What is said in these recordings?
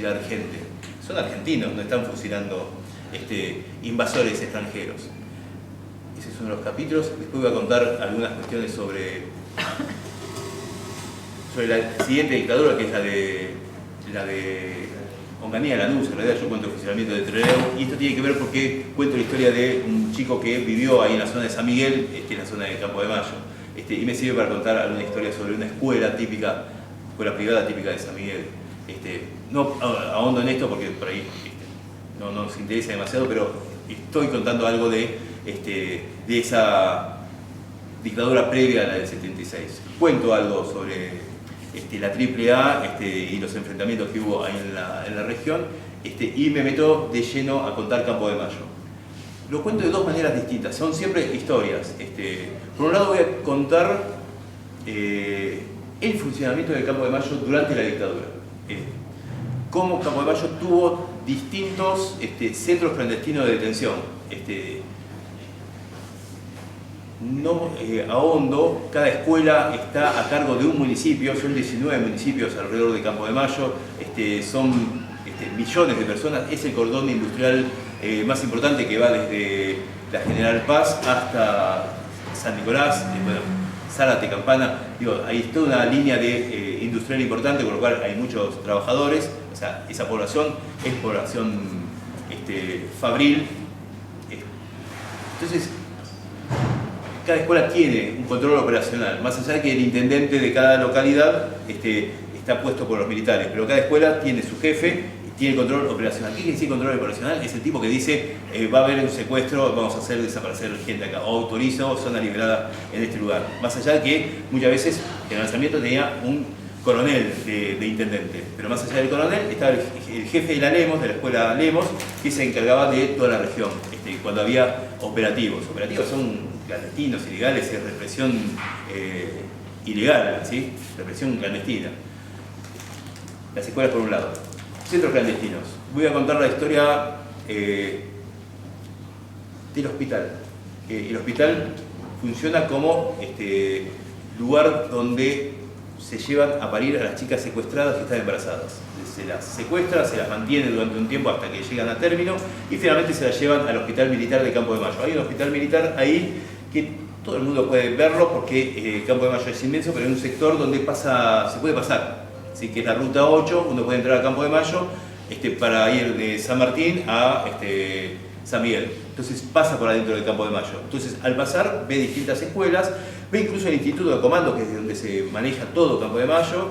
fusilar gente. Son argentinos, no están fusilando invasores extranjeros. Ese es uno de los capítulos. Después voy a contar algunas cuestiones sobre la siguiente dictadura, que es la de Onganía Lanús. En realidad yo cuento el fusilamiento de Trelew, y esto tiene que ver porque cuento la historia de un chico que vivió ahí en la zona de San Miguel, en la zona de Campo de Mayo, y me sirve para contar alguna historia sobre una escuela típica, escuela privada típica de San Miguel. No ahondo en esto porque por ahí no nos interesa demasiado, pero estoy contando algo de esa dictadura previa a la del 76. Cuento algo sobre la AAA y los enfrentamientos que hubo ahí en la región, y me meto de lleno a contar Campo de Mayo. Lo cuento de dos maneras distintas, son siempre historias. Por un lado voy a contar el funcionamiento del Campo de Mayo durante la dictadura. Cómo Campo de Mayo tuvo distintos centros clandestinos de detención. No ahondo, cada escuela está a cargo de un municipio, son 19 municipios alrededor de Campo de Mayo, son millones de personas, es el cordón industrial más importante que va desde la General Paz hasta San Nicolás, Zárate, Campana, ahí es toda una línea de industrial importante, con lo cual hay muchos trabajadores, o sea, esa población es población fabril. Entonces, cada escuela tiene un control operacional, más allá de que el intendente de cada localidad está puesto por los militares, pero cada escuela tiene su jefe y tiene control operacional. ¿Qué quiere decir control operacional? Es el tipo que dice, va a haber un secuestro, vamos a hacer desaparecer gente acá, o autorizo zona liberada en este lugar. Más allá de que muchas veces el lanzamiento tenía un coronel de intendente, pero más allá del coronel estaba el jefe de la Lemos, de la escuela Lemos, que se encargaba de toda la región, cuando había operativos. Operativos son clandestinos, ilegales, es represión ilegal, ¿sí? Represión clandestina. Las escuelas por un lado. Centros clandestinos. Voy a contar la historia del hospital. El hospital funciona como lugar donde se llevan a parir a las chicas secuestradas que están embarazadas. Se las secuestra, se las mantiene durante un tiempo hasta que llegan a término y finalmente se las llevan al Hospital Militar de Campo de Mayo. Hay un hospital militar ahí que todo el mundo puede verlo porque Campo de Mayo es inmenso, pero en un sector donde se puede pasar. Así que es la ruta 8, uno puede entrar a Campo de Mayo para ir de San Martín a San Miguel. Entonces pasa por adentro del Campo de Mayo. Entonces al pasar ve distintas escuelas, ve incluso el Instituto de Comando, que es donde se maneja todo Campo de Mayo,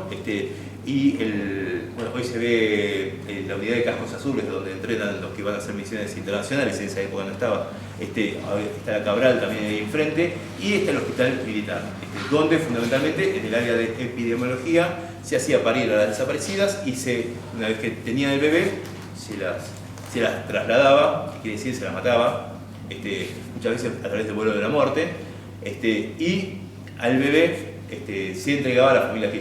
hoy se ve la unidad de cascos azules donde entrenan los que van a hacer misiones internacionales, en esa época no estaba, está la Cabral también ahí enfrente, y está el hospital militar, donde fundamentalmente en el área de epidemiología se hacía parir a las desaparecidas y una vez que tenían el bebé se las trasladaba, que quiere decir se las mataba, muchas veces a través del vuelo de la muerte, y al bebé se entregaba a la familia que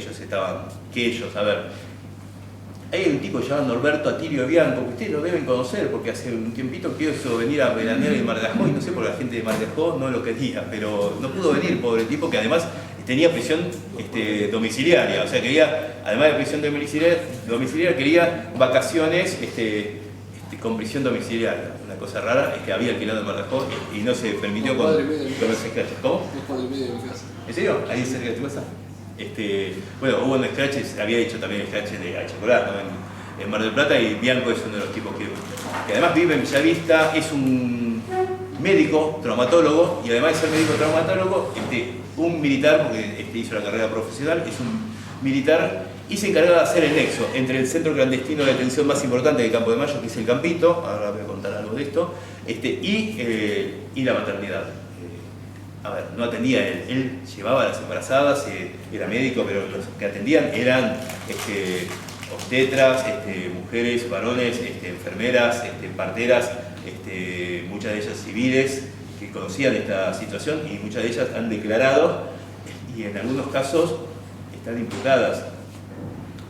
ellos, a ver, hay un tipo llamado Norberto Atilio Bianco, que ustedes lo deben conocer porque hace un tiempito quiso venir a veranear en Mar de Ajó, y no sé por qué la gente de Mar de Ajó no lo quería, pero no pudo venir, pobre tipo, que además tenía prisión domiciliaria, o sea, además de prisión domiciliaria, quería vacaciones con prisión domiciliaria. Una cosa rara es que había alquilado en Mar de Ajó y no se permitió con los scratches. ¿Cómo? Es cuadro y medio de mi casa. ¿En serio? ¿Ahí cerca de tu casa? Bueno, hubo un scratch, había hecho también scratch de chocolate, ¿no? en Mar del Plata, y Bianco es uno de los tipos que además vive en Bellavista, es un médico traumatólogo, y además de ser médico traumatólogo, un militar, porque hizo la carrera profesional, es un militar y se encargaba de hacer el nexo entre el centro clandestino de detención más importante de Campo de Mayo, que es el Campito, ahora voy a contar algo de esto, y la maternidad. A ver, no atendía él llevaba a las embarazadas, era médico, pero los que atendían eran obstetras, mujeres, varones, enfermeras, parteras, muchas de ellas civiles que conocían esta situación, y muchas de ellas han declarado, y en algunos casos están imputadas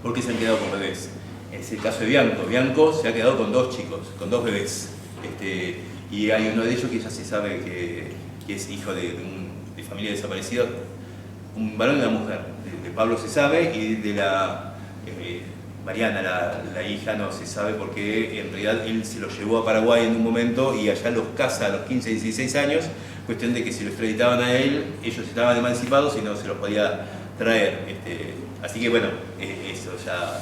porque se han quedado con bebés. Es el caso de Bianco. Bianco se ha quedado con 2 chicos, con 2 bebés, y hay uno de ellos que ya se sabe que es hijo de familia desaparecida, un varón y una mujer. De Pablo se sabe, y de la Mariana, la hija, no se sabe porque en realidad él se lo llevó a Paraguay en un momento y allá los casa a los 15, 16 años, cuestión de que si lo extraditaban a él, ellos estaban emancipados y no se los podía traer. Así que bueno, eso ya,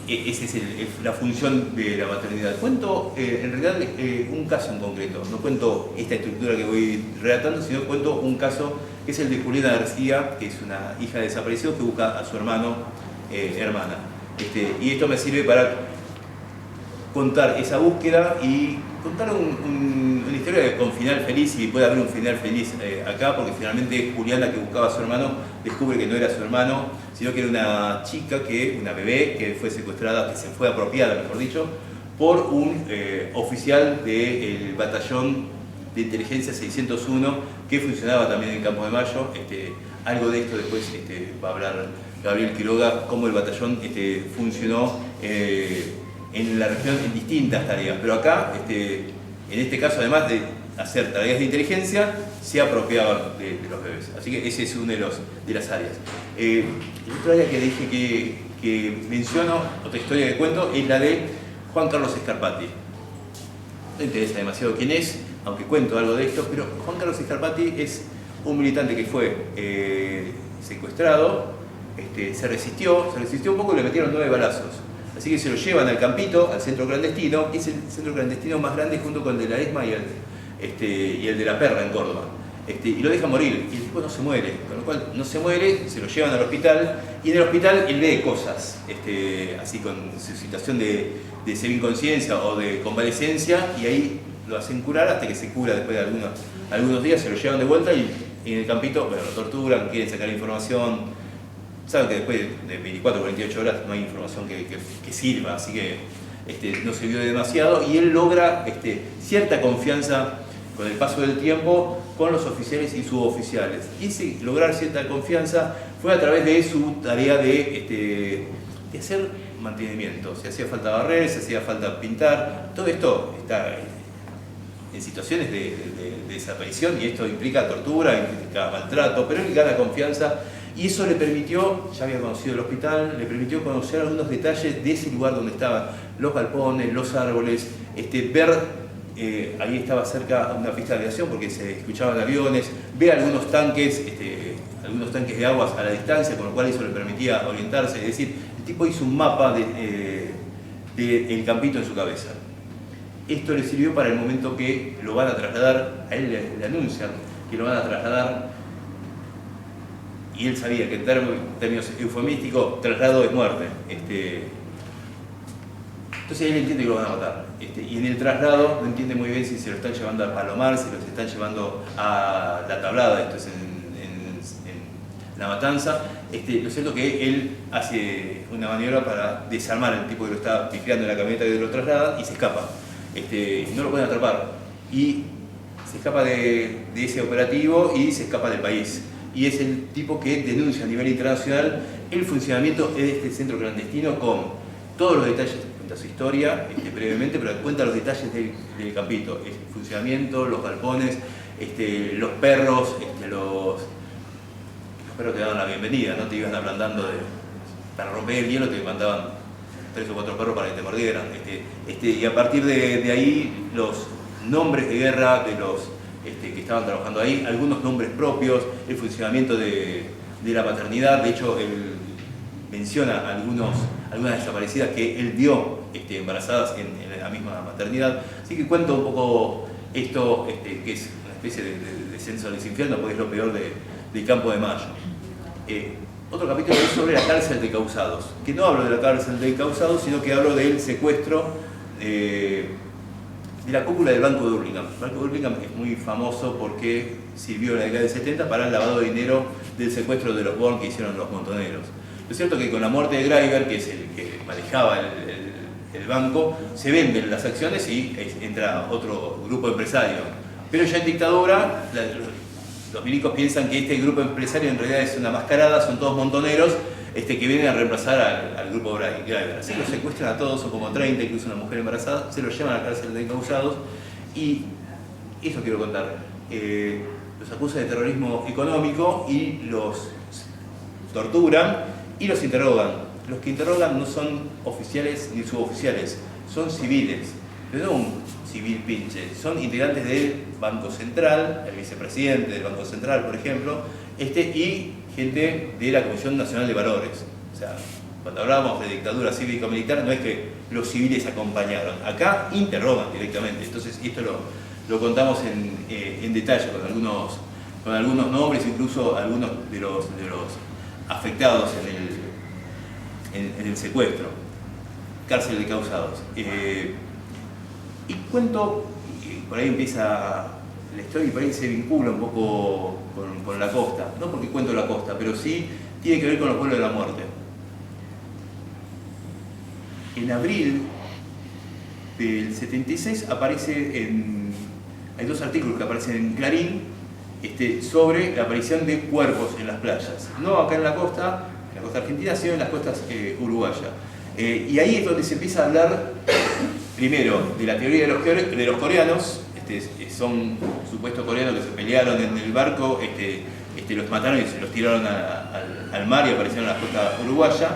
esa es la función de la maternidad. Cuento en realidad un caso en concreto, no cuento esta estructura que voy relatando, sino cuento un caso que es el de Juliana García, que es una hija de desaparecido que busca a su hermano, hermana. Y esto me sirve para contar esa búsqueda y contar una historia con final feliz, y puede haber un final feliz acá, porque finalmente Juliana, que buscaba a su hermano, descubre que no era su hermano, sino que era una chica, una bebé, que fue secuestrada, que se fue apropiada, mejor dicho, por un oficial del batallón de inteligencia 601, que funcionaba también en Campo de Mayo. Algo de esto después va a hablar Gabriel Quiroga, cómo el batallón funcionó en la región en distintas tareas, pero acá, en este caso, además de hacer tareas de inteligencia, se apropiaban de los bebés. Así que ese es uno de las áreas. La otra área que dije que menciono, otra historia que cuento, es la de Juan Carlos Scarpati. No interesa demasiado quién es, aunque cuento algo de esto, pero Juan Carlos Scarpati es un militante que fue secuestrado, se resistió un poco y le metieron 9 balazos. Así que se lo llevan al Campito, al centro clandestino, que es el centro clandestino más grande junto con el de la ESMA y el de la Perla en Córdoba. Y lo deja morir, y el tipo no se muere, con lo cual no se muere, se lo llevan al hospital, y en el hospital él ve cosas, así con su situación de semi-inconsciencia o de convalecencia, y ahí lo hacen curar hasta que se cura después de algunos días, se lo llevan de vuelta y en el Campito, bueno, lo torturan, quieren sacar información. Saben que después de 24 o 48 horas no hay información que sirva, así que no sirvió de demasiado, y él logra cierta confianza con el paso del tiempo con los oficiales y suboficiales. Y ese lograr cierta confianza fue a través de su tarea de hacer mantenimiento. Si hacía falta barrer, si hacía falta pintar, todo esto está en situaciones de desaparición, y esto implica tortura, implica maltrato, pero él gana confianza. Y eso le permitió, ya había conocido el hospital, le permitió conocer algunos detalles de ese lugar donde estaban los galpones, los árboles, ver, ahí estaba cerca una pista de aviación porque se escuchaban aviones, ver algunos tanques de aguas a la distancia, con lo cual eso le permitía orientarse. Es decir, el tipo hizo un mapa del Campito en su cabeza. Esto le sirvió para el momento que lo van a trasladar, a él le anuncian que lo van a trasladar. Y él sabía que en términos eufemísticos, traslado es muerte. Entonces él entiende que lo van a matar. Y en el traslado no entiende muy bien si se lo están llevando a Palomar, si lo están llevando a La Tablada, esto es en La Matanza. Lo cierto es que él hace una maniobra para desarmar al tipo que lo está pifiando en la camioneta que lo traslada, y se escapa. No lo pueden atrapar. Y se escapa de ese operativo y se escapa del país. Y es el tipo que denuncia a nivel internacional el funcionamiento de este centro clandestino, con todos los detalles. Cuenta su historia brevemente, pero cuenta los detalles del Campito, el funcionamiento, los galpones, los perros, los perros te daban la bienvenida, no te iban ablandando para romper el hielo, te mandaban 3 o 4 perros para que te mordieran. Y a partir de ahí, los nombres de guerra de los que estaban trabajando ahí, algunos nombres propios, el funcionamiento de la maternidad. De hecho, él menciona algunas desaparecidas que él vio embarazadas en la misma maternidad. Así que cuento un poco esto, que es una especie de descenso al infierno, porque es lo peor de Campo de Mayo. Otro capítulo es sobre la cárcel de Causados, que no hablo de la cárcel de Causados, sino que hablo del secuestro de la cúpula del Banco de Hurlingham. El Banco de Hurlingham es muy famoso porque sirvió en la década del 70 para el lavado de dinero del secuestro de los bonds que hicieron los montoneros. Lo cierto es que con la muerte de Greiber, que es el que manejaba el banco, se venden las acciones y entra otro grupo empresario. Pero ya en dictadura, los milicos piensan que este grupo empresario en realidad es una mascarada, son todos montoneros que vienen a reemplazar al grupo Greiber. Así los secuestran a todos, son como 30, incluso una mujer embarazada, se los llevan a la cárcel de Causados, y eso quiero contar. Los acusan de terrorismo económico y los torturan y los interrogan. los que interrogan no son oficiales ni suboficiales, son civiles, pero no un civil pinche, son integrantes del Banco Central, el vicepresidente del Banco Central, por ejemplo, y gente de la Comisión Nacional de Valores. O sea, cuando hablábamos de dictadura cívico-militar, no es que los civiles acompañaron, acá interrogan directamente. Entonces, esto lo contamos en detalle con algunos nombres, incluso algunos de los afectados en el secuestro, cárcel de causados. Y cuento, por ahí empieza la historia y por ahí se vincula un poco con la costa, no porque cuento la costa, pero sí tiene que ver con los pueblos de la muerte. En abril del 76 hay dos artículos que aparecen en Clarín sobre la aparición de cuerpos en las playas, no acá en la costa argentina, sino en las costas uruguayas. Y ahí es donde se empieza a hablar primero de la teoría de los coreanos. Son supuestos coreanos que se pelearon en el barco, los mataron y se los tiraron al mar y aparecieron en la costa uruguaya.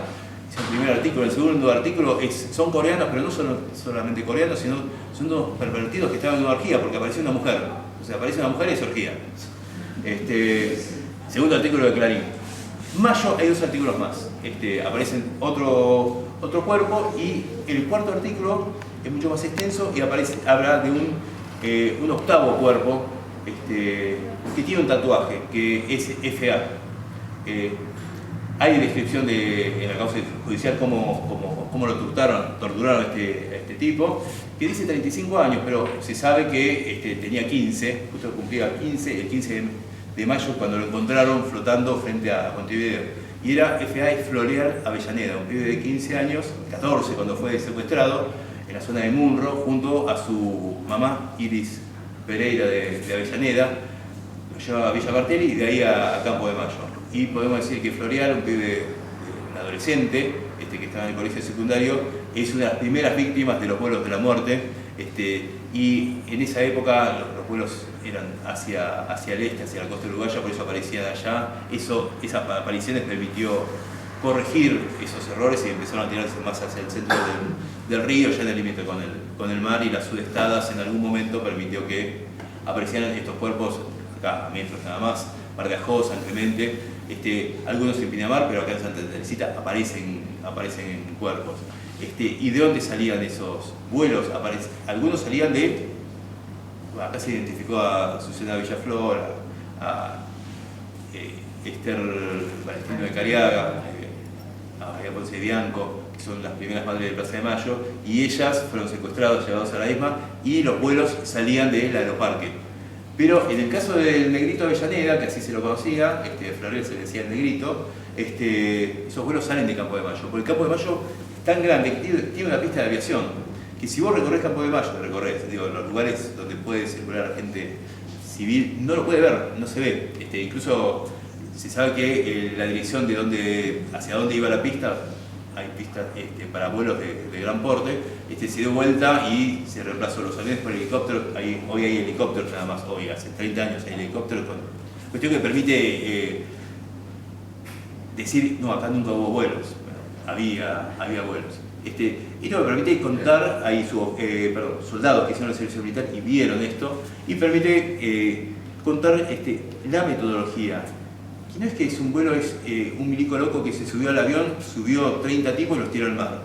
Es el primer artículo. El segundo artículo son coreanos, pero no son solamente coreanos, sino son unos pervertidos que estaban en una orgía, porque apareció una mujer. O sea, aparece una mujer y es orgía. Segundo artículo de Clarín. Mayo hay dos artículos más. Aparecen otro cuerpo, y el cuarto artículo es mucho más extenso y habla de un octavo cuerpo que tiene un tatuaje, que es FA. Hay descripción en la causa judicial cómo lo torturaron a este tipo, que dice 35 años, pero se sabe que tenía 15, justo cumplía 15, el 15 de mayo, cuando lo encontraron flotando frente a Montevideo. Y era FA Floreal Avellaneda, un pibe de 15 años, 14 cuando fue secuestrado, en la zona de Munro, junto a su mamá, Iris Pereira de Avellaneda. Lo llevaba a Villa Bartelli y de ahí a Campo de Mayo. Y podemos decir que Floreal, un adolescente que estaba en el colegio secundario, es una de las primeras víctimas de los vuelos de la muerte. Y en esa época los vuelos eran hacia el este, hacia la costa uruguaya, por eso aparecían allá. Esas apariciones permitió corregir esos errores y empezaron a tirarse más hacia el centro del río, ya en el límite con el mar, y las sudestadas en algún momento permitió que aparecieran estos cuerpos acá, a metros nada más, Mar de Ajó, San Clemente, algunos en Pinamar, pero acá en Santa Teresita aparecen cuerpos. ¿Y de dónde salían esos vuelos? Algunos salían acá se identificó a Susana Villaflor, a Esther Valentino de Cariaga, a María Ponce de Bianco, que son las primeras madres de Plaza de Mayo, y ellas fueron secuestradas, llevadas a la ESMA, y los vuelos salían del aeroparque. Pero en el caso del Negrito Avellaneda, que así se lo conocía, Floreal se le decía el Negrito, esos vuelos salen de Campo de Mayo, porque el Campo de Mayo es tan grande que tiene una pista de aviación, que si vos recorres Campo de Mayo, los lugares donde puede circular la gente civil, no lo puede ver, no se ve. Incluso se sabe que la dirección hacia dónde iba la pista, hay pistas para vuelos de gran porte, se dio vuelta y se reemplazó los aviones por helicópteros. Hoy hay helicópteros nada más, hoy hace 30 años hay helicópteros, cuestión que permite decir, no, acá nunca hubo vuelos. Bueno, había vuelos. Esto me permite contar, hay soldados que hicieron el servicio militar y vieron esto, y permite contar la metodología. Que no es que es un vuelo, es un milico loco que se subió al avión, subió 30 tipos y los tiró al mar.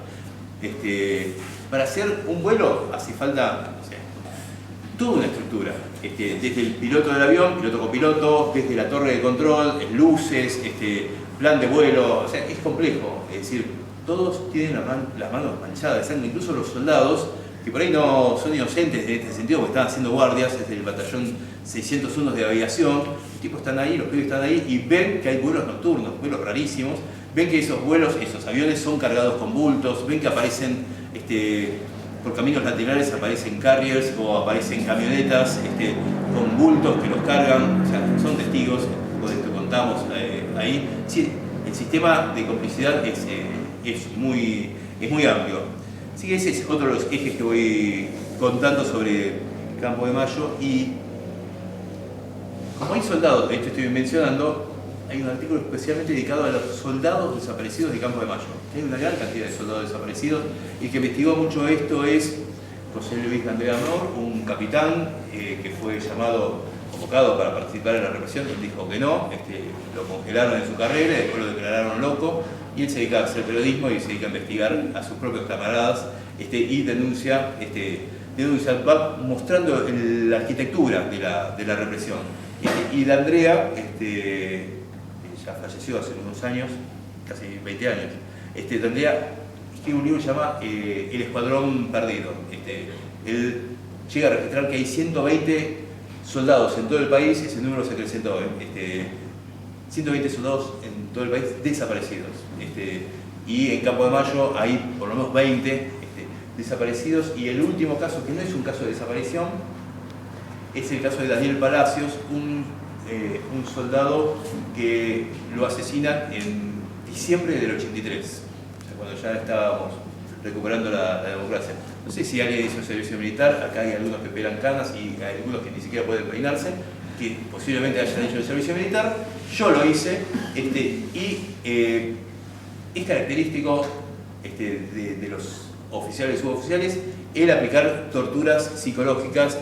Para hacer un vuelo hace falta, no sé, toda una estructura. Desde el piloto del avión, piloto copiloto, desde la torre de control, luces, plan de vuelo, o sea, es complejo. Es decir, todos tienen las manos manchadas de sangre, incluso los soldados, que por ahí no son inocentes en este sentido, porque están haciendo guardias desde el batallón 601 de aviación. Los tipos están ahí, los pibes están ahí y ven que hay vuelos nocturnos, vuelos rarísimos, ven que esos aviones son cargados con bultos, ven que aparecen por caminos laterales, aparecen carriers o aparecen camionetas con bultos que los cargan. O sea, son testigos, por esto contamos ahí. Sí, el sistema de complicidad es muy amplio. Así que ese es otro de los ejes que voy contando sobre Campo de Mayo. Y como hay soldados, esto estoy mencionando, hay un artículo especialmente dedicado a los soldados desaparecidos de Campo de Mayo. Hay una gran cantidad de soldados desaparecidos, y el que investigó mucho esto es José Luis Andrea Amor, un capitán que fue convocado para participar en la represión. Él dijo que no, lo congelaron en su carrera y después lo declararon loco, y él se dedica a hacer periodismo y se dedica a investigar a sus propios camaradas, y denuncia, va mostrando la arquitectura de la represión. Y de Andrea, ya falleció hace unos años, casi 20 años, de Andrea escribe un libro que se llama El Escuadrón Perdido. Él llega a registrar que hay 120 soldados en todo el país, y ese número se acrecentó, 120 soldados en todo el país desaparecidos. Y en Campo de Mayo hay por lo menos 20 desaparecidos, y el último caso, que no es un caso de desaparición, es el caso de Daniel Palacios, un soldado que lo asesinan en diciembre del 83, o sea, cuando ya estábamos recuperando la democracia. No sé si alguien hizo servicio militar, acá hay algunos que pelan canas y hay algunos que ni siquiera pueden peinarse, que posiblemente hayan hecho el servicio militar. Yo lo hice, es característico de los oficiales y suboficiales el aplicar torturas psicológicas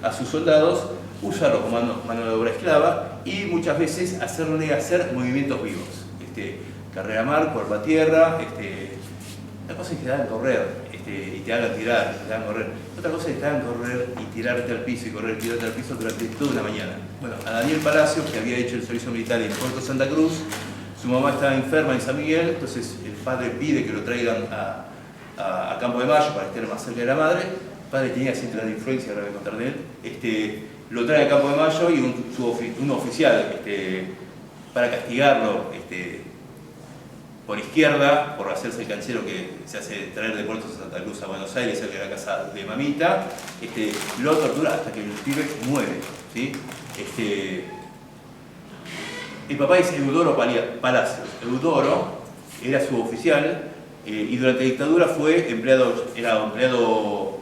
a sus soldados, usarlos como mano de obra esclava, y muchas veces hacerle hacer movimientos vivos. Carrera mar, cuerpo a tierra, la cosa es que te hagan correr, y te hagan tirar, y te hagan correr. Otra cosa es que te hagan correr y tirarte al piso, y correr y tirarte al piso durante toda una mañana. Bueno, a Daniel Palacios, que había hecho el servicio militar en Puerto Santa Cruz, su mamá estaba enferma en San Miguel, entonces el padre pide que lo traigan a Campo de Mayo para estar más cerca de la madre. El padre tenía cierta influencia, ahora voy a contar de él. Lo trae a Campo de Mayo, y un oficial, para castigarlo, por izquierda, por hacerse el canchero que se hace traer de Puerto Santa Cruz a Buenos Aires, cerca de la casa de mamita, lo tortura hasta que el pibe muere, ¿sí? El papá es Eudoro Palacios. Eudoro era suboficial, y durante la dictadura era empleado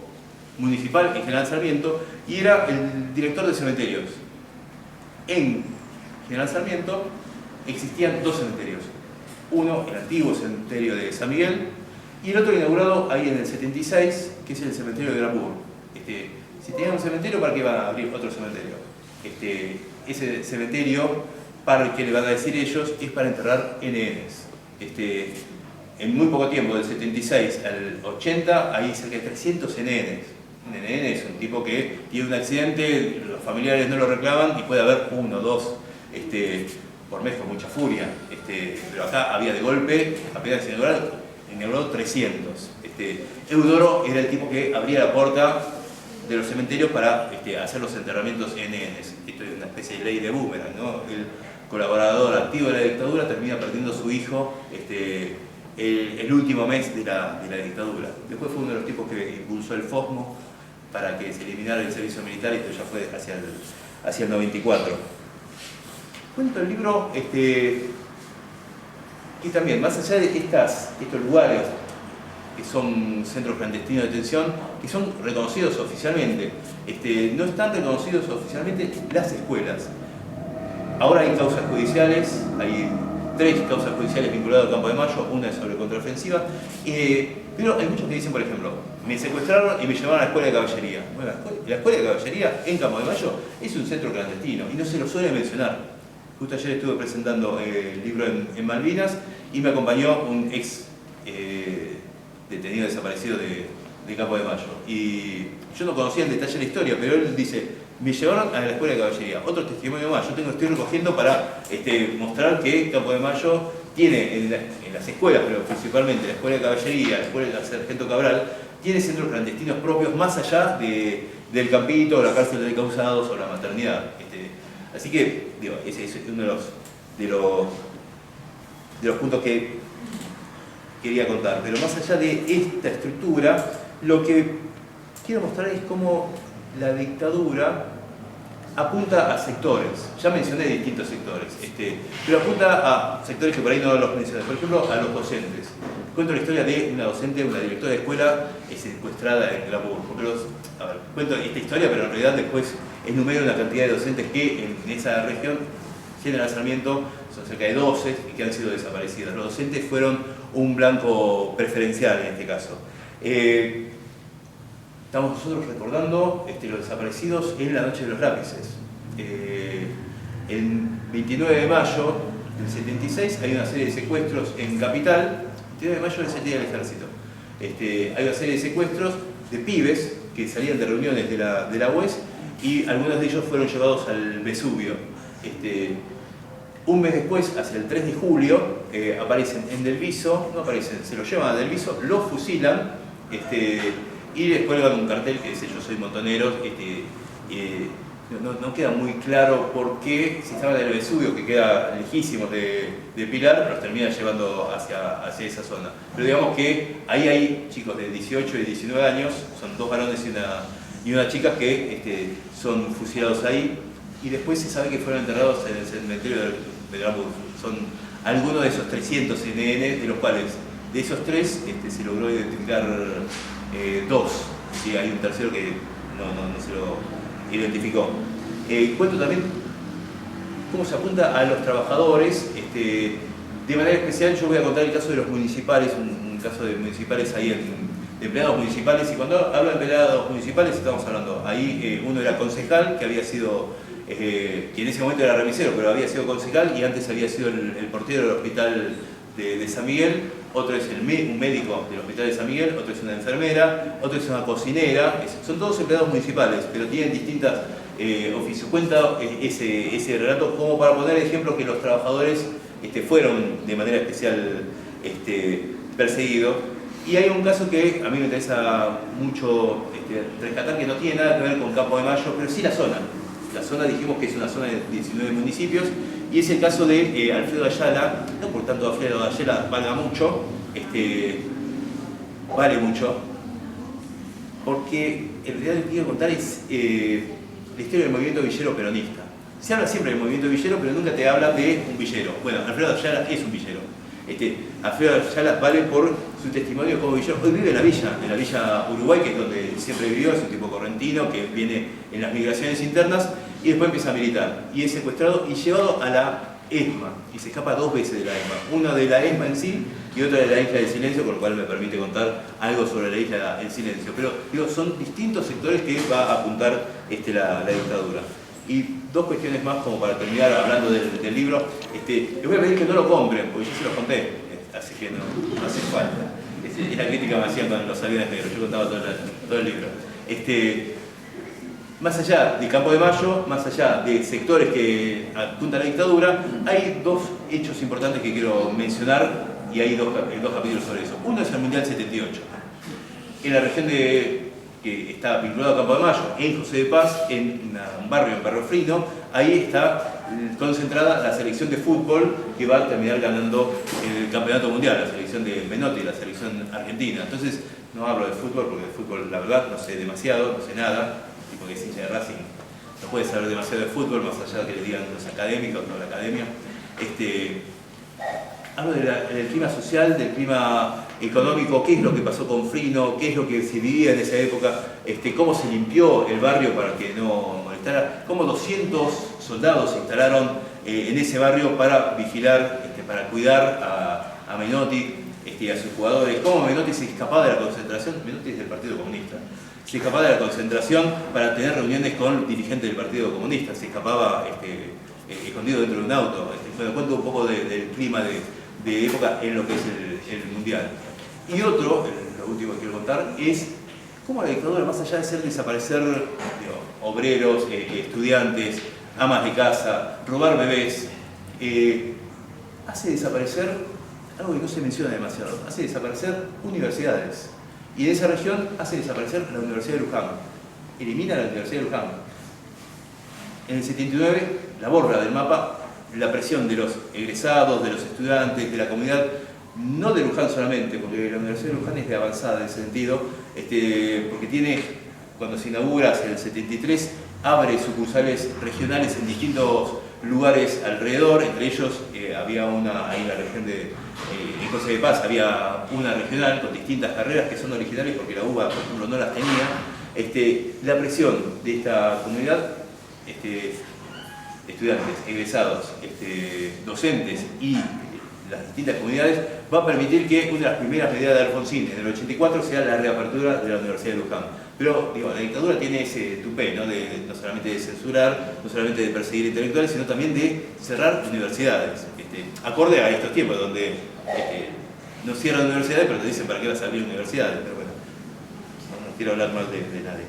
municipal en General Sarmiento, y era el director de cementerios. En General Sarmiento existían dos cementerios. Uno, el antiguo cementerio de San Miguel, y el otro inaugurado ahí en el 76, que es el cementerio de Grambur. Si tenían un cementerio, ¿para qué van a abrir otro cementerio? Ese cementerio, para el que le van a decir ellos, es para enterrar NNs. En muy poco tiempo, del 76 al 80, hay cerca de 300 NNs. Un NN es un tipo que tiene un accidente, los familiares no lo reclaman, y puede haber uno o dos por mes con mucha furia. Pero acá había de golpe, apenas inaugurado 300. Eudoro era el tipo que abría la puerta de los cementerios para hacer los enterramientos NNs. Esto es una especie de ley de boomerang, ¿no? El colaborador activo de la dictadura termina perdiendo a su hijo el último mes de la dictadura. Después fue uno de los tipos que impulsó el FOSMO para que se eliminara el servicio militar, y esto ya fue hacia el 94. Cuento el libro y también, más allá de estos lugares que son centros clandestinos de detención, que son reconocidos oficialmente, no están reconocidos oficialmente las escuelas. Ahora hay causas judiciales, hay 3 causas judiciales vinculadas al Campo de Mayo, una es sobre contraofensiva, pero hay muchos que dicen, por ejemplo, me secuestraron y me llevaron a la escuela de caballería. Bueno, la escuela de caballería en Campo de Mayo es un centro clandestino, y no se lo suele mencionar. Justo ayer estuve presentando el libro en Malvinas, y me acompañó un ex detenido desaparecido de Campo de Mayo. Y yo no conocía en detalle la historia, pero él dice, me llevaron a la escuela de caballería. Otro testimonio más, yo estoy recogiendo para mostrar que Campo de Mayo tiene en las escuelas, pero principalmente la escuela de caballería, la escuela de Sargento Cabral, tiene centros clandestinos propios más allá del campito, o la cárcel de causados, o la maternidad. Así que, digo, ese es uno de los puntos que quería contar. Pero más allá de esta estructura, lo que quiero mostrar es cómo la dictadura apunta a sectores. Ya mencioné distintos sectores, pero apunta a sectores que por ahí no los mencioné. Por ejemplo, a los docentes. Cuento la historia de una docente, una directora de escuela secuestrada en Grambur. Cuento esta historia, pero en realidad después enumero una cantidad de docentes que en esa región General Sarmiento son cerca de 12 y que han sido desaparecidas. Los docentes fueron un blanco preferencial en este caso. Estamos nosotros recordando los desaparecidos en la Noche de los Lápices. El 29 de mayo del 76 hay una serie de secuestros en Capital. El 29 de mayo es el Día del Ejército. Hay una serie de secuestros de pibes que salían de reuniones de la UES y algunos de ellos fueron llevados al Vesubio. Un mes después, hacia el 3 de julio, aparecen en Delviso, no aparecen, se los llevan a Delviso, los fusilan y les cuelgan un cartel que dice "Yo soy montonero". No queda muy claro por qué, si estaban en el Vesubio, que queda lejísimos de Pilar, los terminan llevando hacia esa zona. Pero digamos que ahí hay chicos de 18 y 19 años, son 2 varones y una chica que son fusilados ahí, y después se sabe que fueron enterrados en el cementerio de Gramburg. Son algunos de esos 300 NN, de los cuales, de esos 3, se logró identificar 2. ¿Sí? Hay un tercero que no se lo identificó. Cuento también cómo se apunta a los trabajadores. De manera especial yo voy a contar el caso de los municipales, un caso de municipales ahí, de empleados municipales, y cuando hablo de empleados municipales estamos hablando, ahí uno era concejal, que había sido, que en ese momento era remisero, pero había sido concejal y antes había sido el portero del hospital de San Miguel. Otro es un médico del hospital de San Miguel, otro es una enfermera, otro es una cocinera. Son todos empleados municipales, pero tienen distintas oficios. Cuenta ese relato como para poner el ejemplo que los trabajadores fueron de manera especial perseguidos. Y hay un caso que a mí me interesa mucho rescatar, que no tiene nada que ver con Campo de Mayo, pero sí la zona. La zona dijimos que es una zona de 19 municipios, y es el caso de Alfredo Ayala. No por tanto Alfredo Ayala valga mucho, vale mucho, porque en realidad lo que quiero contar es la historia del movimiento villero peronista. Se habla siempre del movimiento villero, pero nunca te habla de un villero. Bueno, Alfredo Ayala es un villero. Alfredo Ayala vale por su testimonio como villero. Hoy vive en la Villa Uruguay, que es donde siempre vivió, es un tipo correntino que viene en las migraciones internas y después empieza a militar. Y es secuestrado y llevado a la ESMA, y se escapa 2 veces de la ESMA. Una de la ESMA en sí y otra de la Isla del Silencio, con lo cual me permite contar algo sobre la Isla del Silencio. Pero digo, son distintos sectores que va a apuntar la dictadura. Y 2 cuestiones más como para terminar hablando del libro. Les voy a pedir que no lo compren, porque yo se los conté, así que no hace falta. Es la crítica que me hacían con los aviones negros, yo contaba todo el libro. Más allá de Campo de Mayo, más allá de sectores que apuntan a la dictadura, hay 2 hechos importantes que quiero mencionar, y hay dos capítulos sobre eso. Uno es el Mundial 78. En la región que está vinculado a Campo de Mayo, en José de Paz, en un barrio en Perrofrino, ahí está concentrada la selección de fútbol que va a terminar ganando el campeonato mundial, la selección de Menotti, la selección argentina. Entonces, no hablo de fútbol porque de fútbol, la verdad, no sé demasiado, no sé nada. Tipo que es hincha de Racing, no puede saber demasiado de fútbol, más allá de que le digan los académicos, no la academia. Hablo del clima social, del clima económico, qué es lo que pasó con Frino, qué es lo que se vivía en esa época, cómo se limpió el barrio para que no molestara, cómo 200 soldados se instalaron en ese barrio para vigilar, para cuidar a Menotti y a sus jugadores, cómo Menotti se escapaba de la concentración. Menotti es del Partido Comunista. Se escapaba de la concentración para tener reuniones con dirigentes del Partido Comunista, se escapaba escondido dentro de un auto. Bueno, cuento un poco del clima de época en lo que es el Mundial. Y otro, lo último que quiero contar, es cómo la dictadura, más allá de hacer desaparecer obreros, estudiantes, amas de casa, robar bebés, hace desaparecer algo que no se menciona demasiado, hace desaparecer universidades. Y en esa región hace desaparecer la Universidad de Luján, elimina la Universidad de Luján. En el 79 la borra del mapa, la presión de los egresados, de los estudiantes, de la comunidad, no de Luján solamente, porque la Universidad de Luján es de avanzada en ese sentido, porque tiene, cuando se inaugura hacia el 73, abre sucursales regionales en distintos lugares alrededor, entre ellos había una, ahí en la región en José de Paz había una regional con distintas carreras que son originales porque la UBA, por ejemplo, no las tenía. La presión de esta comunidad estudiantes, egresados, docentes y las distintas comunidades, va a permitir que una de las primeras medidas de Alfonsín en el 84 sea la reapertura de la Universidad de Luján. Pero digo, la dictadura tiene ese tupé, ¿no? No solamente de censurar, no solamente de perseguir intelectuales, sino también de cerrar universidades. Acorde a estos tiempos donde no cierran universidades, pero te dicen para qué vas a abrir universidades. Pero bueno, no quiero hablar mal de nadie.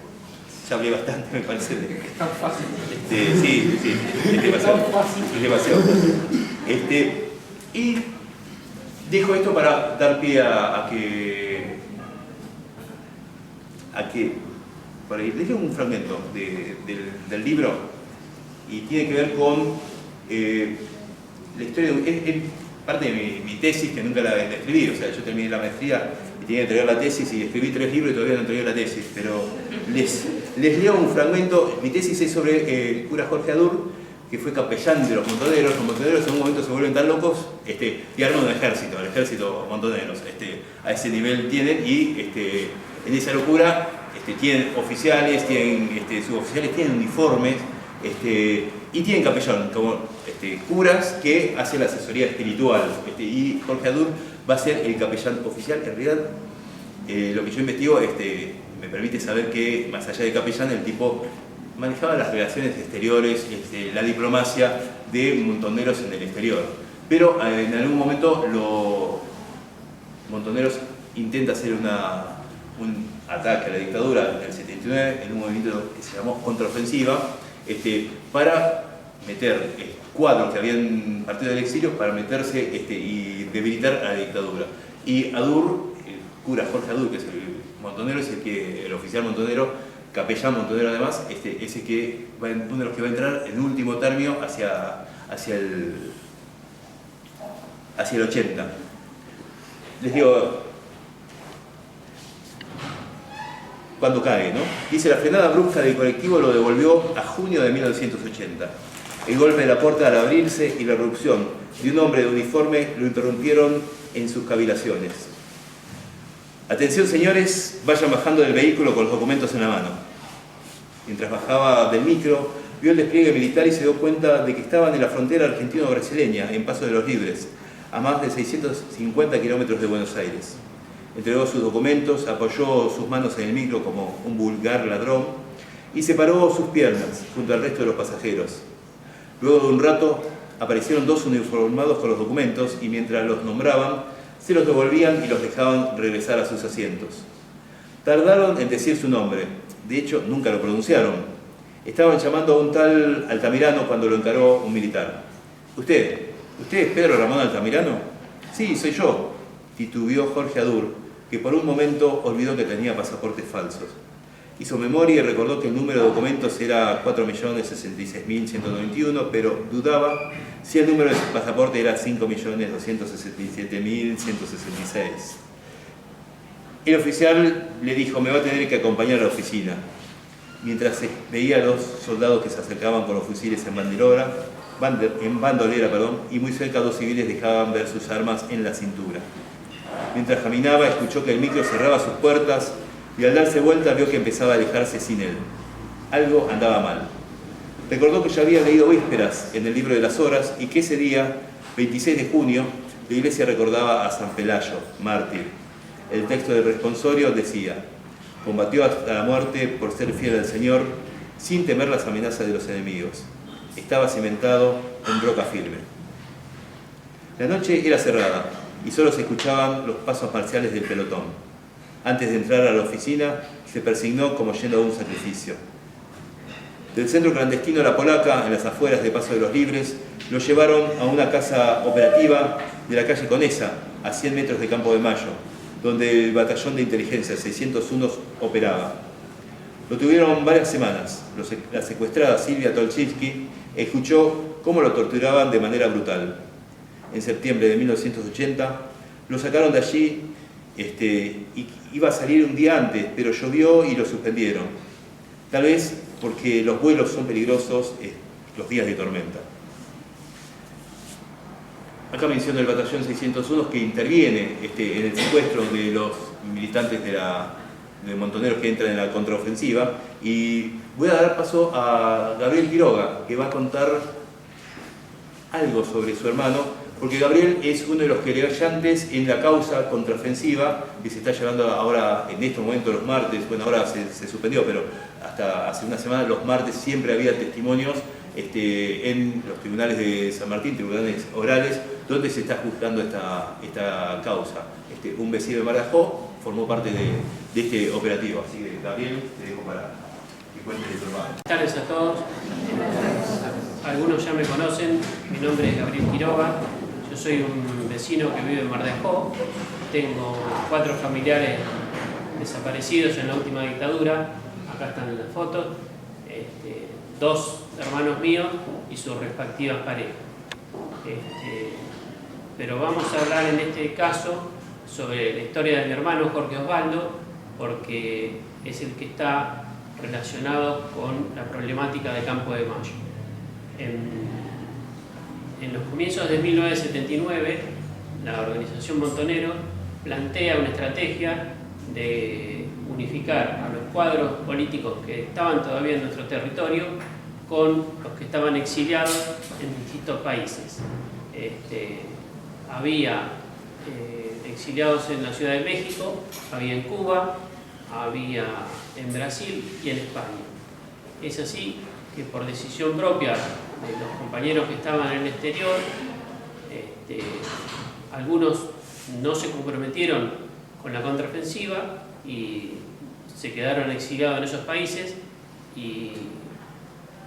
Ya hablé bastante, me parece. Es tan fácil. Sí, es demasiado fácil. Es demasiado fácil. Y dejo esto para dar pie a que para ir. Les leo un fragmento del libro y tiene que ver con la historia es parte de mi tesis, que nunca la escribí. O sea, yo terminé la maestría y tenía que entregar la tesis y escribí 3 libros y todavía no entregué la tesis, pero les leo un fragmento. Mi tesis es sobre el cura Jorge Adur, que fue capellán de los montoneros. Los montoneros en un momento se vuelven tan locos y arman un ejército, el ejército montoneros. A ese nivel tienen, y en esa locura tienen oficiales, tienen suboficiales, tienen uniformes, y tienen capellán, como curas que hacen la asesoría espiritual. Y Jorge Adur va a ser el capellán oficial. En realidad, lo que yo investigo me permite saber que, más allá de capellán, el tipo manejaba las relaciones exteriores, la diplomacia de montoneros en el exterior. Pero en algún momento los montoneros intentan hacer un ataque a la dictadura en el 79, en un movimiento que se llamó contraofensiva, para meter cuadros que habían partido del exilio, para meterse y debilitar a la dictadura. Y Adur, el cura Jorge Adur, que es el montonero, es el oficial montonero, capellán montonero además, ese que uno de los que va a entrar en último término hacia el 80. Les digo, cuando cae, ¿no? Dice: la frenada brusca del colectivo lo devolvió a junio de 1980. El golpe de la puerta al abrirse y la irrupción de un hombre de uniforme lo interrumpieron en sus cavilaciones. Atención, señores, vayan bajando del vehículo con los documentos en la mano. Mientras bajaba del micro, vio el despliegue militar y se dio cuenta de que estaban en la frontera argentino-brasileña, en Paso de los Libres, a más de 650 kilómetros de Buenos Aires. Entregó sus documentos, apoyó sus manos en el micro como un vulgar ladrón y separó sus piernas junto al resto de los pasajeros. Luego de un rato aparecieron 2 uniformados con los documentos y mientras los nombraban, se los devolvían y los dejaban regresar a sus asientos. Tardaron en decir su nombre, de hecho nunca lo pronunciaron. Estaban llamando a un tal Altamirano cuando lo encaró un militar. ¿Usted es Pedro Ramón Altamirano? Sí, soy yo, titubeó Jorge Adur, que por un momento olvidó que tenía pasaportes falsos. Hizo memoria y recordó que el número de documentos era 4.066.191, pero dudaba si el número de su pasaporte era 5.267.166. El oficial le dijo: me va a tener que acompañar a la oficina. Mientras veía a los soldados que se acercaban con los fusiles en bandolera, y muy cerca 2 civiles dejaban ver sus armas en la cintura. Mientras caminaba, escuchó que el micro cerraba sus puertas y al darse vuelta vio que empezaba a alejarse sin él. Algo andaba mal. Recordó que ya había leído Vísperas en el libro de las horas y que ese día, 26 de junio, la iglesia recordaba a San Pelayo, mártir. El texto del responsorio decía: combatió hasta la muerte por ser fiel al Señor, sin temer las amenazas de los enemigos. Estaba cimentado en roca firme. La noche era cerrada y solo se escuchaban los pasos marciales del pelotón. Antes de entrar a la oficina, se persignó como yendo a un sacrificio. Del centro clandestino La Polaca, en las afueras de Paso de los Libres, lo llevaron a una casa operativa de la calle Conesa, a 100 metros de Campo de Mayo, donde el batallón de inteligencia 601 operaba. Lo tuvieron varias semanas. La secuestrada Silvia Tolchinsky escuchó cómo lo torturaban de manera brutal. En septiembre de 1980 lo sacaron de allí y iba a salir un día antes, pero llovió y lo suspendieron. Tal vez porque los vuelos son peligrosos los días de tormenta. Acá menciono el batallón 601 que interviene en el secuestro de los militantes de montoneros que entran en la contraofensiva, y voy a dar paso a Gabriel Quiroga, que va a contar algo sobre su hermano, porque Gabriel es uno de los querellantes en la causa contraofensiva que se está llevando ahora, en este momento, los martes. Bueno, ahora se suspendió, pero hasta hace una semana, los martes siempre había testimonios en los tribunales de San Martín, tribunales orales, donde se está juzgando esta causa. Un vecino de Mar de Ajó formó parte de este operativo. Así que, Gabriel, te dejo para que cuentes de tu hermano. Buenas tardes a todos. Algunos ya me conocen. Mi nombre es Gabriel Quiroga. Yo soy un vecino que vive en Mar de Ajó. Tengo 4 familiares desaparecidos en la última dictadura. Acá están las fotos. 2 hermanos míos y sus respectivas parejas. Pero vamos a hablar en este caso sobre la historia de mi hermano Jorge Osvaldo, porque es el que está relacionado con la problemática de Campo de Mayo. En los comienzos de 1979, la organización Montonero plantea una estrategia de unificar a los cuadros políticos que estaban todavía en nuestro territorio con los que estaban exiliados en distintos países. Había exiliados en la Ciudad de México, había en Cuba, había en Brasil y en España. Es así que por decisión propia de los compañeros que estaban en el exterior, algunos no se comprometieron con la contraofensiva y se quedaron exiliados en esos países, y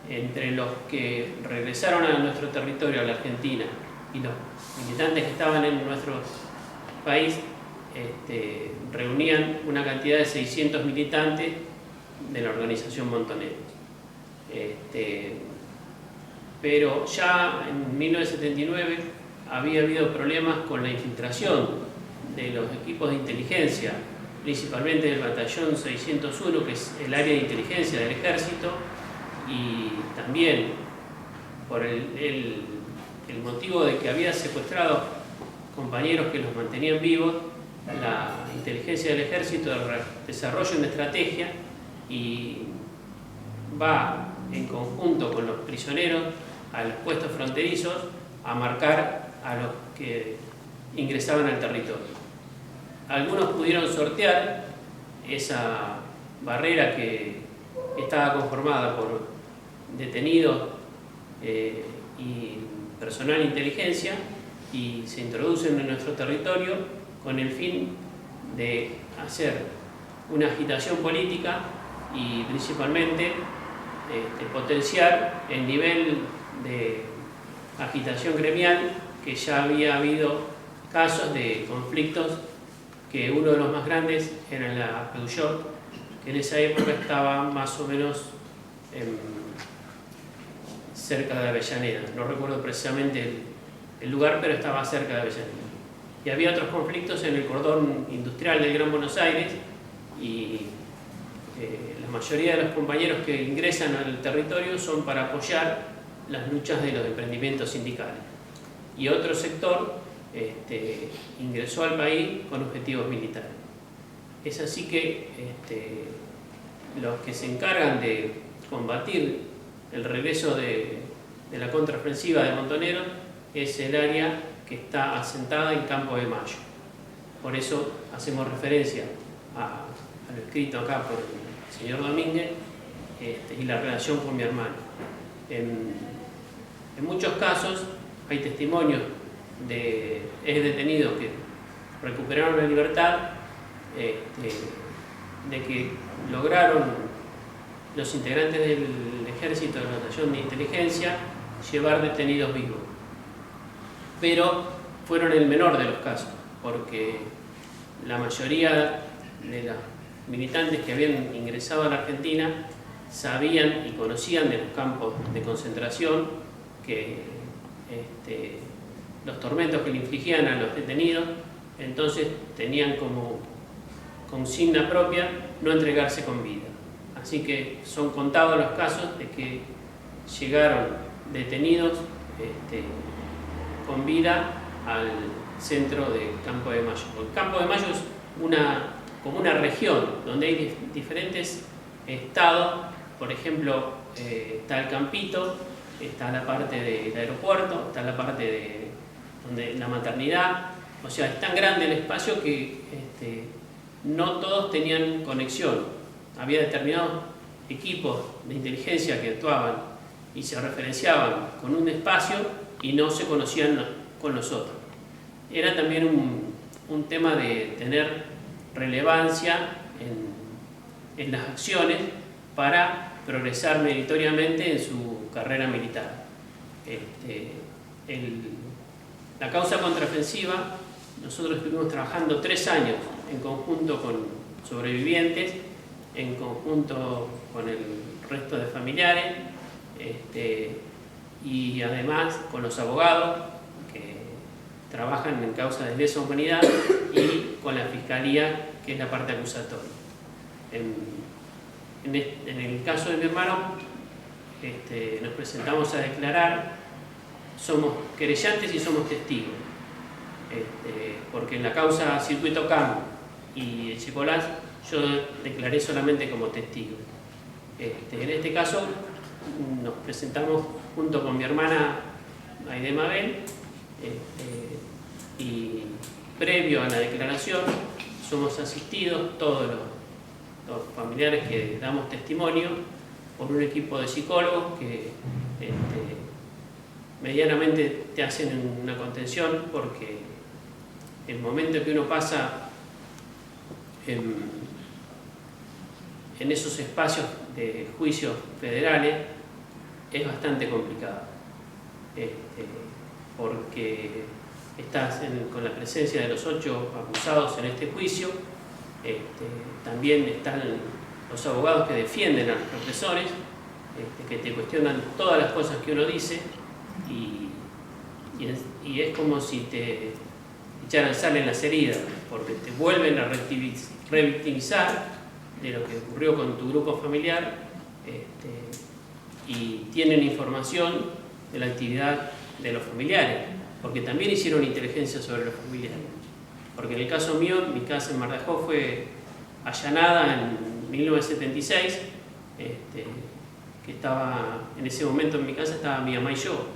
entre los que regresaron a nuestro territorio, a la Argentina, y los militantes que estaban en nuestro país, reunían una cantidad de 600 militantes de la organización Montonero. Pero ya en 1979 había habido problemas con la infiltración de los equipos de inteligencia, principalmente del batallón 601, que es el área de inteligencia del ejército, y también por el motivo de que había secuestrado compañeros que los mantenían vivos. La inteligencia del ejército desarrolla una estrategia y va en conjunto con los prisioneros a los puestos fronterizos a marcar a los que ingresaban al territorio. Algunos pudieron sortear esa barrera que estaba conformada por detenidos y personal de inteligencia, y se introducen en nuestro territorio con el fin de hacer una agitación política y principalmente potenciar el nivel de agitación gremial, que ya había habido casos de conflictos, que uno de los más grandes era la Peugeot, que en esa época estaba más o menos cerca de Avellaneda. No recuerdo precisamente el lugar, pero estaba cerca de Avellaneda. Y había otros conflictos en el cordón industrial del Gran Buenos Aires, y la mayoría de los compañeros que ingresan al territorio son para apoyar las luchas de los emprendimientos sindicales. Y otro sector ingresó al país con objetivos militares. Es así que los que se encargan de combatir el regreso de la contraofensiva de Montonero es el área que está asentada en Campo de Mayo. Por eso hacemos referencia a lo escrito acá por el señor Domínguez y la relación con mi hermano. En muchos casos hay testimonios de detenidos que recuperaron la libertad, de que lograron los integrantes del ejército, de la batallón de inteligencia, llevar detenidos vivos. Pero fueron el menor de los casos, porque la mayoría de los militantes que habían ingresado a la Argentina sabían y conocían de los campos de concentración, que los tormentos que le infligían a los detenidos, entonces tenían como consigna propia no entregarse con vida. Así que son contados los casos de que llegaron detenidos con vida al centro de Campo de Mayo. El Campo de Mayo es como una región donde hay diferentes estados. Por ejemplo, está el Campito, está la parte del aeropuerto, está la parte de donde la maternidad. O sea, es tan grande el espacio que no todos tenían conexión. Había determinados equipos de inteligencia que actuaban y se referenciaban con un espacio y no se conocían con los otros. Era también un tema de tener relevancia en las acciones para progresar meritoriamente en su carrera militar. La causa contraofensiva, nosotros estuvimos trabajando 3 años en conjunto con sobrevivientes, en conjunto con el resto de familiares, y además con los abogados que trabajan en causa de lesa humanidad y con la Fiscalía, que es la parte acusatoria. En el caso de mi hermano, nos presentamos a declarar, somos querellantes y somos testigos, porque en la causa Circuito Camp y el Chicolás yo declaré solamente como testigo. En este caso nos presentamos junto con mi hermana Aide Mabel, y previo a la declaración somos asistidos todos los familiares que damos testimonio por un equipo de psicólogos que medianamente te hacen una contención, porque el momento que uno pasa en esos espacios de juicios federales es bastante complicado, porque estás con la presencia de los 8 acusados en este juicio, también están los abogados que defienden a los represores, que te cuestionan todas las cosas que uno dice, y es como si te echaran sal en las heridas, porque te vuelven a revictimizar de lo que ocurrió con tu grupo familiar, y tienen información de la actividad de los familiares, porque también hicieron inteligencia sobre los familiares. Porque en el caso mío, mi casa en Mar de Ajó fue allanada en 1976, que estaba, en ese momento en mi casa estaba mi mamá y yo,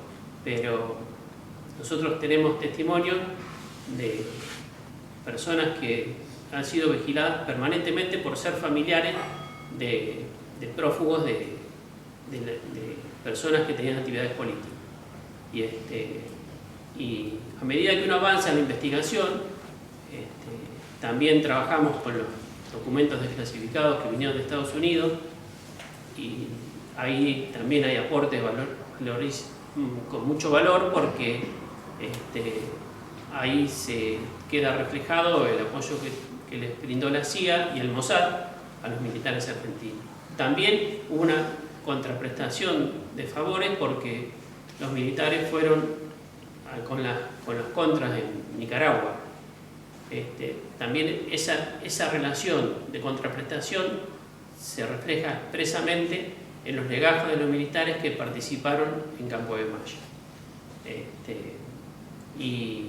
pero nosotros tenemos testimonio de personas que han sido vigiladas permanentemente por ser familiares de prófugos de personas que tenían actividades políticas. Y a medida que uno avanza en la investigación, también trabajamos con los documentos desclasificados que vinieron de Estados Unidos, y ahí también hay aportes con mucho valor, porque ahí se queda reflejado el apoyo que les brindó la CIA y el Mossad a los militares argentinos. También hubo una contraprestación de favores, porque los militares fueron con los contras en Nicaragua. También esa relación de contraprestación se refleja expresamente en los legajos de los militares que participaron en Campo de Mayo. Y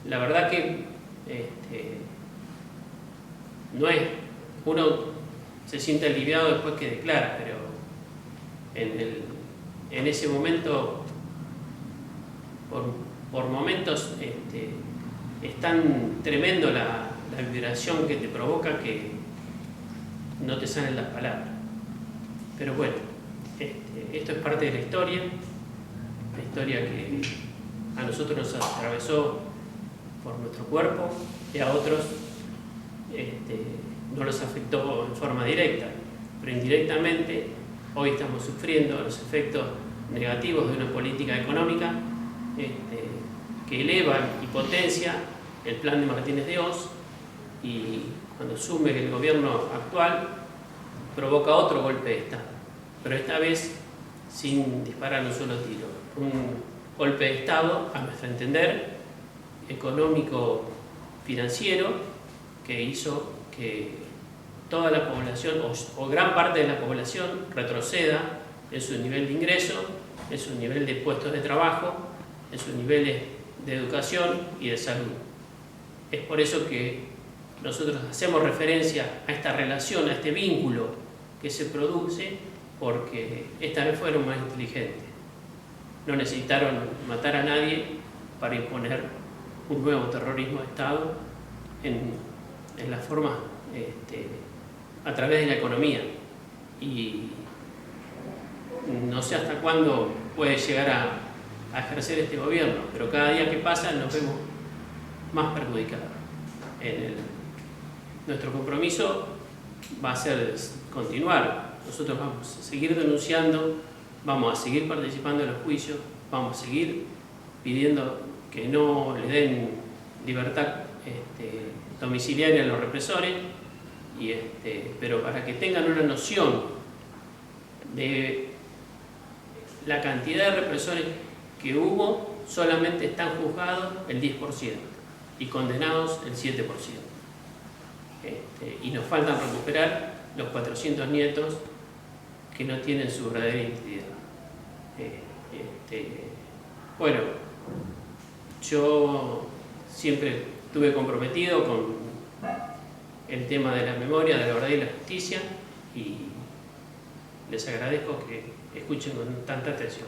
la verdad que no es, uno se siente aliviado después que declara, pero en ese momento, por momentos, es tan tremendo la vibración que te provoca que no te salen las palabras. Pero bueno, esto es parte de la historia que a nosotros nos atravesó por nuestro cuerpo, y a otros no los afectó en forma directa, pero indirectamente hoy estamos sufriendo los efectos negativos de una política económica que eleva y potencia el plan de Martínez de Oz, y cuando asume el gobierno actual provoca otro golpe de Estado, pero esta vez sin disparar un solo tiro. Un golpe de Estado, a nuestro entender, económico financiero, que hizo que toda la población o gran parte de la población retroceda en su nivel de ingreso, en su nivel de puestos de trabajo, en sus niveles de educación y de salud. Es por eso que nosotros hacemos referencia a esta relación, a este vínculo que se produce, porque esta vez fueron más inteligentes. no necesitaron matar a nadie para imponer un nuevo terrorismo de Estado en la forma, a través de la economía. Y no sé hasta cuándo puede llegar a ejercer este gobierno, pero cada día que pasa nos vemos más perjudicados. Nuestro compromiso va a ser continuar. Nosotros vamos a seguir denunciando, vamos a seguir participando en los juicios, vamos a seguir pidiendo que no le den libertad domiciliaria a los represores, pero para que tengan una noción de la cantidad de represores que hubo, solamente están juzgados el 10% y condenados el 7%. Y nos faltan recuperar los 400 nietos que no tienen su verdadera identidad. Bueno, yo siempre estuve comprometido con el tema de la memoria, de la verdad y la justicia, y les agradezco que escuchen con tanta atención.